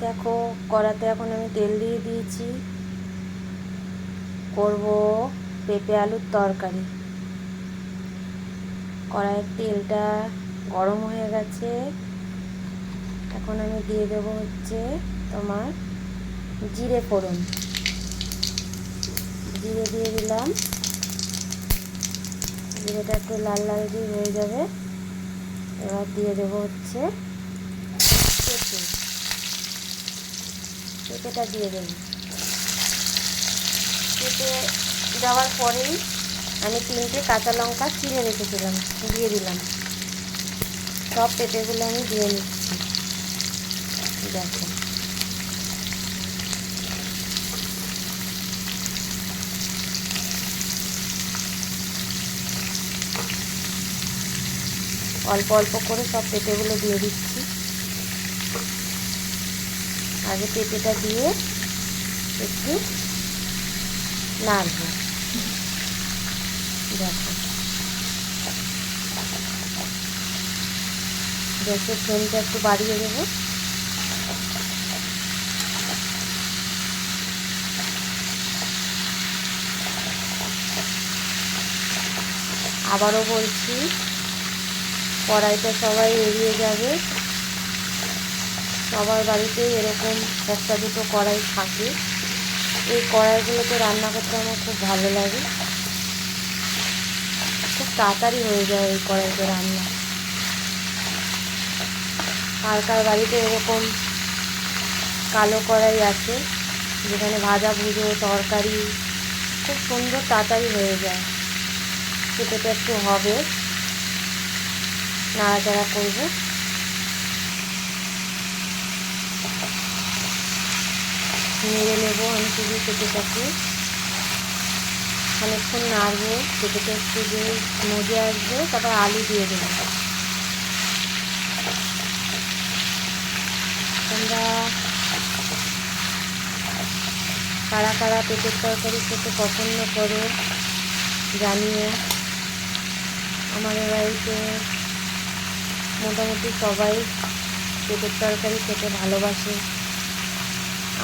দেখো কড়াতে এখন আমি তেল দিয়ে দিয়েছি, করব পেঁপে আলুর তরকারি। কড়াইয়ের তেলটা গরম হয়ে গেছে, এখন আমি দিয়ে দেবো হচ্ছে তোমার জিরে ফোড়ন। জিরে দিয়ে দিলাম, জিরেটা একটু লাল লাল দিয়ে হয়ে যাবে। এবার দিয়ে দেবো হচ্ছে পেঁপে, পেঁপেটা দিয়ে দেবো। পেঁপে দেওয়ার পরেই আমি 3টে কাঁচা লঙ্কা চিড়ে রেখেছিলাম, দিয়ে দিলাম। সব পেঁপেগুলো আমি দিয়ে নিচ্ছি। দেখো অল্প অল্প করে সব পেঁপেগুলো দিয়ে দিচ্ছি। আগে পেঁপেটা দিয়ে একটু নাড়বো। দেখো গ্যাসের ফ্লেমটা একটু বাড়িয়ে দেবো। আবারও বলছি, কড়াইটা সবাই এড়িয়ে যাবে। সবার বাড়িতেই এরকম একটা দুটো কড়াই থাকে। এই কড়াইগুলোতে রান্না করতে আমার খুব ভালো লাগে, খুব তাড়াতাড়ি হয়ে যায় এই কড়াইতে রান্না। কার কার বাড়িতে এরকম কালো কড়াই আছে যেখানে ভাজা ভুজো তরকারি খুব সুন্দর তাড়াতাড়ি হয়ে যায়। সেটাতে একটু হবে, নাড়াচাড়া করবো। নেড়ে নেবো আমি শুধু পেঁপেটাকে, অনেকক্ষণ নাড়বো। পেঁপেটা একটু যে মজে আসবে, তারপর আলু দিয়ে দেবো। তোমরা কারা কারা পেঁপের তরকারি খেতে পছন্দ করো জানিও। আমাদের বাড়িতে মোটামুটি সবাই পেঁপের তরকারি খেতে ভালোবাসে।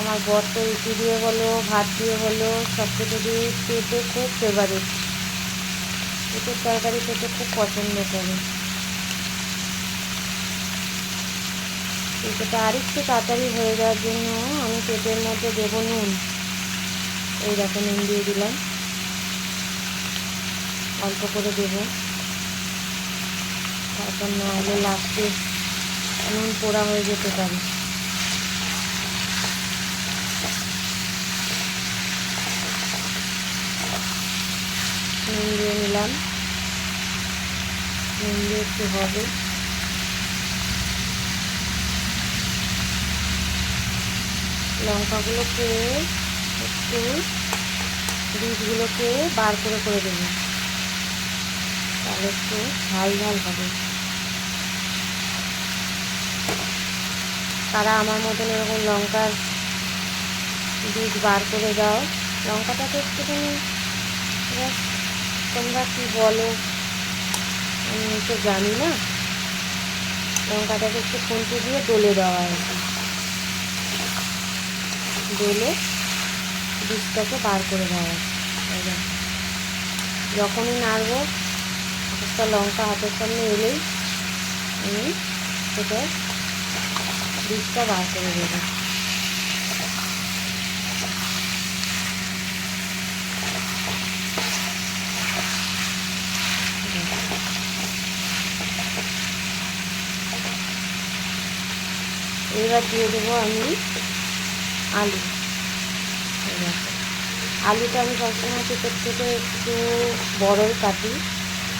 আমার বর তো রুটি দিয়ে বলো ভাত দিয়ে বলো সব কিছু দিয়ে পেঁপে খুব ফেভারিট, পেঁপের তরকারি খেতে খুব পছন্দ করে। পেঁপেটা আরেকটু তাড়াতাড়ি হয়ে যাওয়ার জন্য আমি পেঁপের মধ্যে দেবো নুন। এই দেখো নুন দিয়ে দিলাম, অল্প করে দেবো। তারপর না হলে লাস্টে নুন পোড়া হয়ে যেতে পারে। নুন দিয়ে নিলাম, নুন দিয়ে একটু হবে। লঙ্কাগুলোকে একটু বীজগুলোকে বার করে দেবো, তাহলে একটু ঝাল ঝাল হবে। তারা আমার মতন এরকম লঙ্কার বীজ বার করে দাও। লঙ্কাটাকে একটুখানি তোমরা কি বলো আমি তো জানি না, লঙ্কাটাকে একটু খুন্তি দিয়ে ডলে দেওয়া আর কি, ডলে বীজটাকে বার করে দেওয়া। যখনই নাড়বো একটা লঙ্কা হাতের সামনে এলেই আমি সেটা বীজটা বার করে দেবো। এবার দিয়ে দেবো আমি আলু। আলুটা আমি সবসময় পেঁপের থেকে একটু বড়ই কাটি,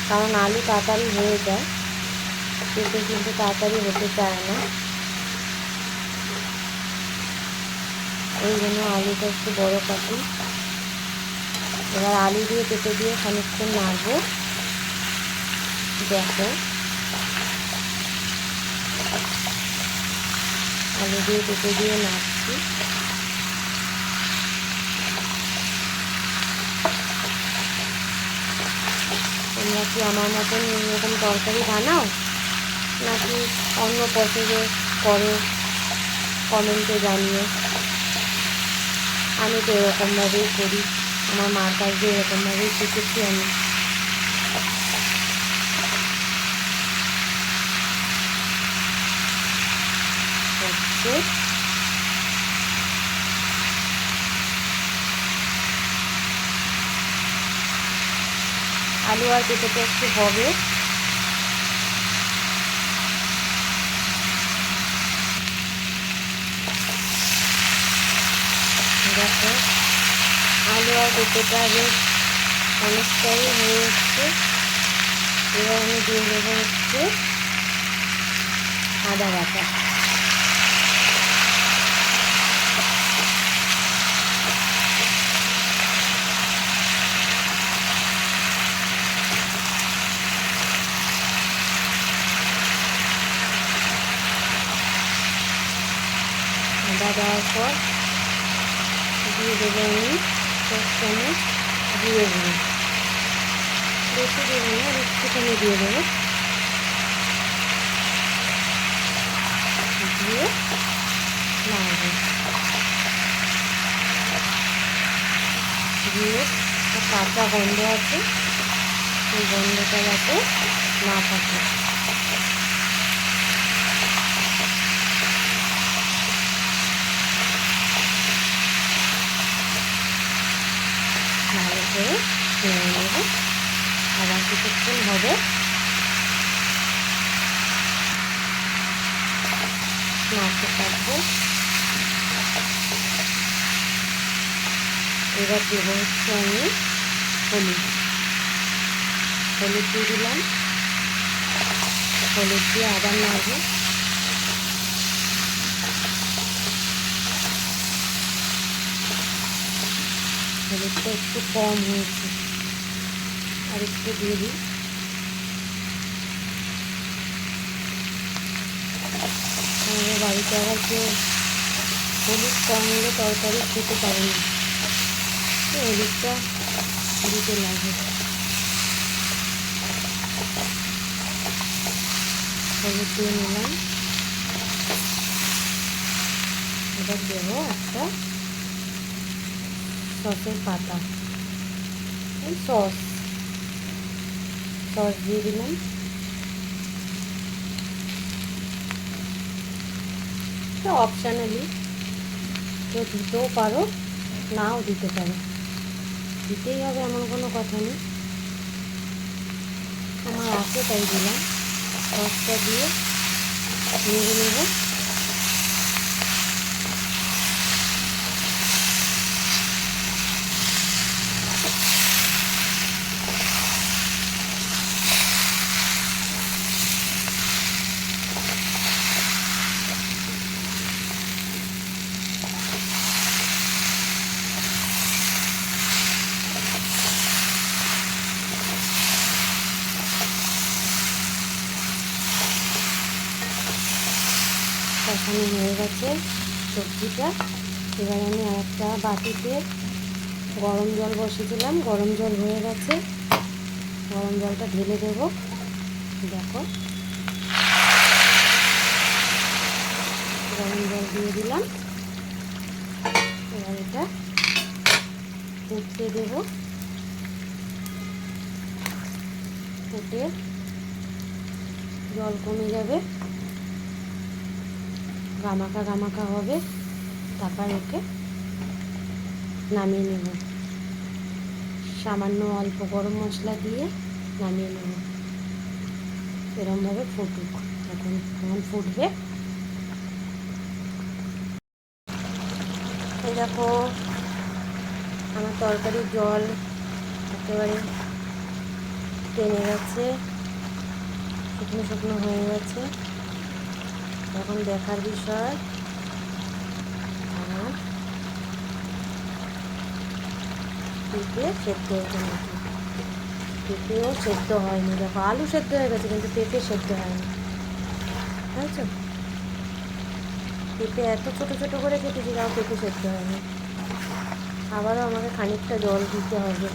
কারণ আলু তাড়াতাড়ি হয়ে যায়, পেঁপে কিন্তু তাড়াতাড়ি হতে চায় না। এই জন্য আলুটা একটু বড় কাটি। এবার আলু দিয়ে পেঁপে দিয়ে খানিকক্ষণ নাড়বো। দেখো আলু দিয়ে পেঁপে দিয়ে নাড়ছি। তোমরা কি আমার মতন এরকম তরকারি বানাও নাকি অন্য পছন্দ করো কমেন্টে জানিও। আমি তো এরকমভাবেই করি, আমার মার কাছ দিয়ে এরকমভাবেই শিখেছি আমি। হচ্ছে আলু আর পেঁপেটা একটু হবে। দেখো আলু আর পেঁপেটা বেশ অনেকটাই হয়ে এসছে। এবার আমি দিয়ে দেবো হচ্ছে আদা বাটা। আদা দেওয়ার পর দিয়ে দেবো আমি 1 চামচ জিরে গুঁড়ো। বেশি দেবো না, একটুখানি দিয়ে দেবো। দিয়ে নাড়বো, দিয়ে কাঁচা গন্ধ আছে, সেই গন্ধটা যাতে না থাকে। ভালো করে নেড়ে নেব, আবার কিছুক্ষণ হবে নাড়তে থাকবো। এবার দেবো হচ্ছে আমি হলুদ দিয়ে দিলাম। হলুদ দিয়ে আবার নাড়বো। হলুদটা একটু কম হয়েছে, আর একটু দিয়ে দিই। আমাদের বাড়িতে আবার কেউ হলুদ কম হলে তরকারি খেতে পারে না, হলুদটা দিতে লাগে। হলুদ দিয়ে নিলাম। এবার দেবো একটা সসের পাতা, সস দিয়ে দিলাম। এটা অপশানালি, কেউ দিতেও পারো, নাও দিতে পারো, দিতেই হবে এমন কোনো কথা নেই। আমার আছে তাই দিলাম। সসটা দিয়ে নেড়ে নেব। কষানো হয়ে গেছে সবজিটা। এবার আমি একটা বাটিতে গরম জল বসিয়েছিলাম, গরম জল হয়ে গেছে। গরম জলটা ঢেলে দেব। দেখো গরম জল দিয়ে দিলাম। এবার এটা ফুটতে দেব। ফুটে জল কমে যাবে, গামাখা হবে, তারপর একে নামিয়ে নেব। সামান্য অল্প গরম মশলা দিয়ে নামিয়ে নেব। এরমভাবে ফুটুক, এখন ফুটবে। এই দেখো আমার তরকারির জল একেবারে টেনে গেছে, শুকনো শুকনো হয়ে গেছে। এখন দেখার বিষয় আমার পেঁপে সেদ্ধ হয়েছে নাকি। পেঁপেও সেদ্ধ হয়নি, দেখো আলু সেদ্ধ হয়ে গেছে কিন্তু পেঁপে সেদ্ধ হয়নি, বুঝছো? পেঁপে এত ছোটো ছোটো করে কেটেছি, তাও পেঁপে সেদ্ধ হয়নি। আবারও আমাকে খানিকটা জল দিতে হবে।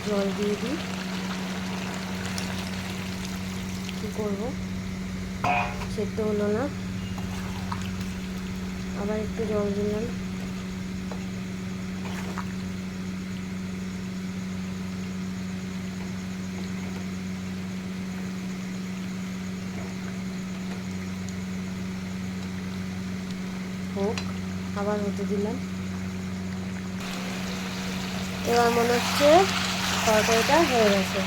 জল দিয়ে দিই। করব, সেদ্ধ হলো না, আবার একটু জল দিলাম। হোক, আবার হতে দিলাম। এবার মনে হচ্ছে তরকারিটা হয়ে গেছে,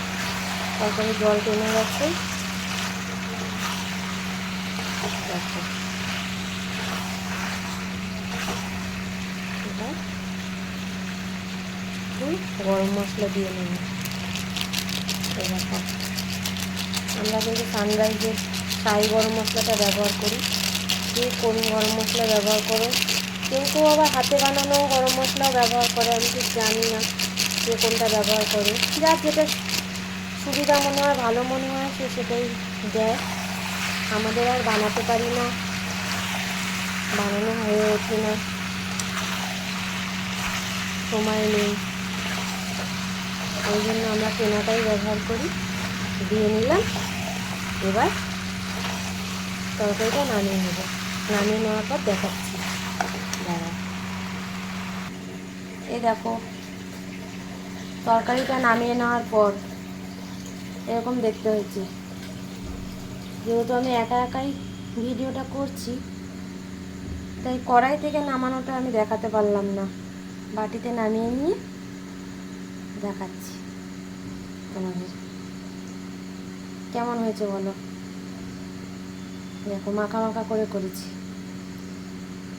তরকারি জল টেনে গেছে। দেখো এবার গরম মশলা দিয়ে নেব। এবার আমরা কিন্তু সানরাইজের শাহি গরম মশলাটা ব্যবহার করি। কে কোন গরম মশলা ব্যবহার করো, কেউ কেউ আবার হাতে বানানো গরম মশলাও ব্যবহার করে, আমি ঠিক জানি না কে কোনটা ব্যবহার করে। যার যেটা সুবিধা মনে হয়, ভালো মনে হয়, সে সেটাই দেয়। আমাদের আর বানাতে পারি না, বানানো হয়ে ওঠে না, সময় নেই, ওই জন্য আমরা কেনাটাই ব্যবহার করি। দিয়ে নিলাম। এবার তরকারিটা নামিয়ে নেব, নামিয়ে নেওয়ার পর দেখাচ্ছি। দাঁড়া, এই দেখো তরকারিটা নামিয়ে নেওয়ার পর এরকম দেখতে হয়েছে। যেহেতু আমি একা একাই ভিডিওটা করছি, তাই কড়াই থেকে নামানোটা আমি দেখাতে পারলাম না। বাটিতে নামিয়ে নিয়ে দেখাচ্ছি তোমাদের কেমন হয়েছে বলো। দেখো মাখা মাখা করে করেছি।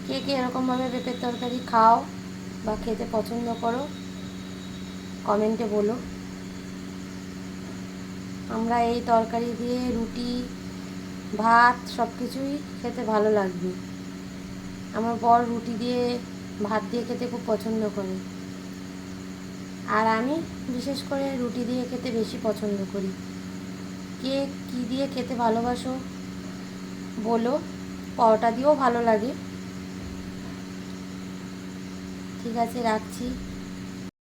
কে কে এরকমভাবে পেঁপের তরকারি খাও বা খেতে পছন্দ করো, কমেন্টে বলো। আমরা এই তরকারি দিয়ে রুটি, ভাত সব কিছুই খেতে ভালো লাগবে। আমার বর রুটি দিয়ে, ভাত দিয়ে খেতে খুব পছন্দ করে, আর আমি বিশেষ করে রুটি দিয়ে খেতে বেশি পছন্দ করি। কে কী দিয়ে খেতে ভালোবাসো বলো। পরোটা দিয়েও ভালো লাগে। ঠিক আছে, রাখছি।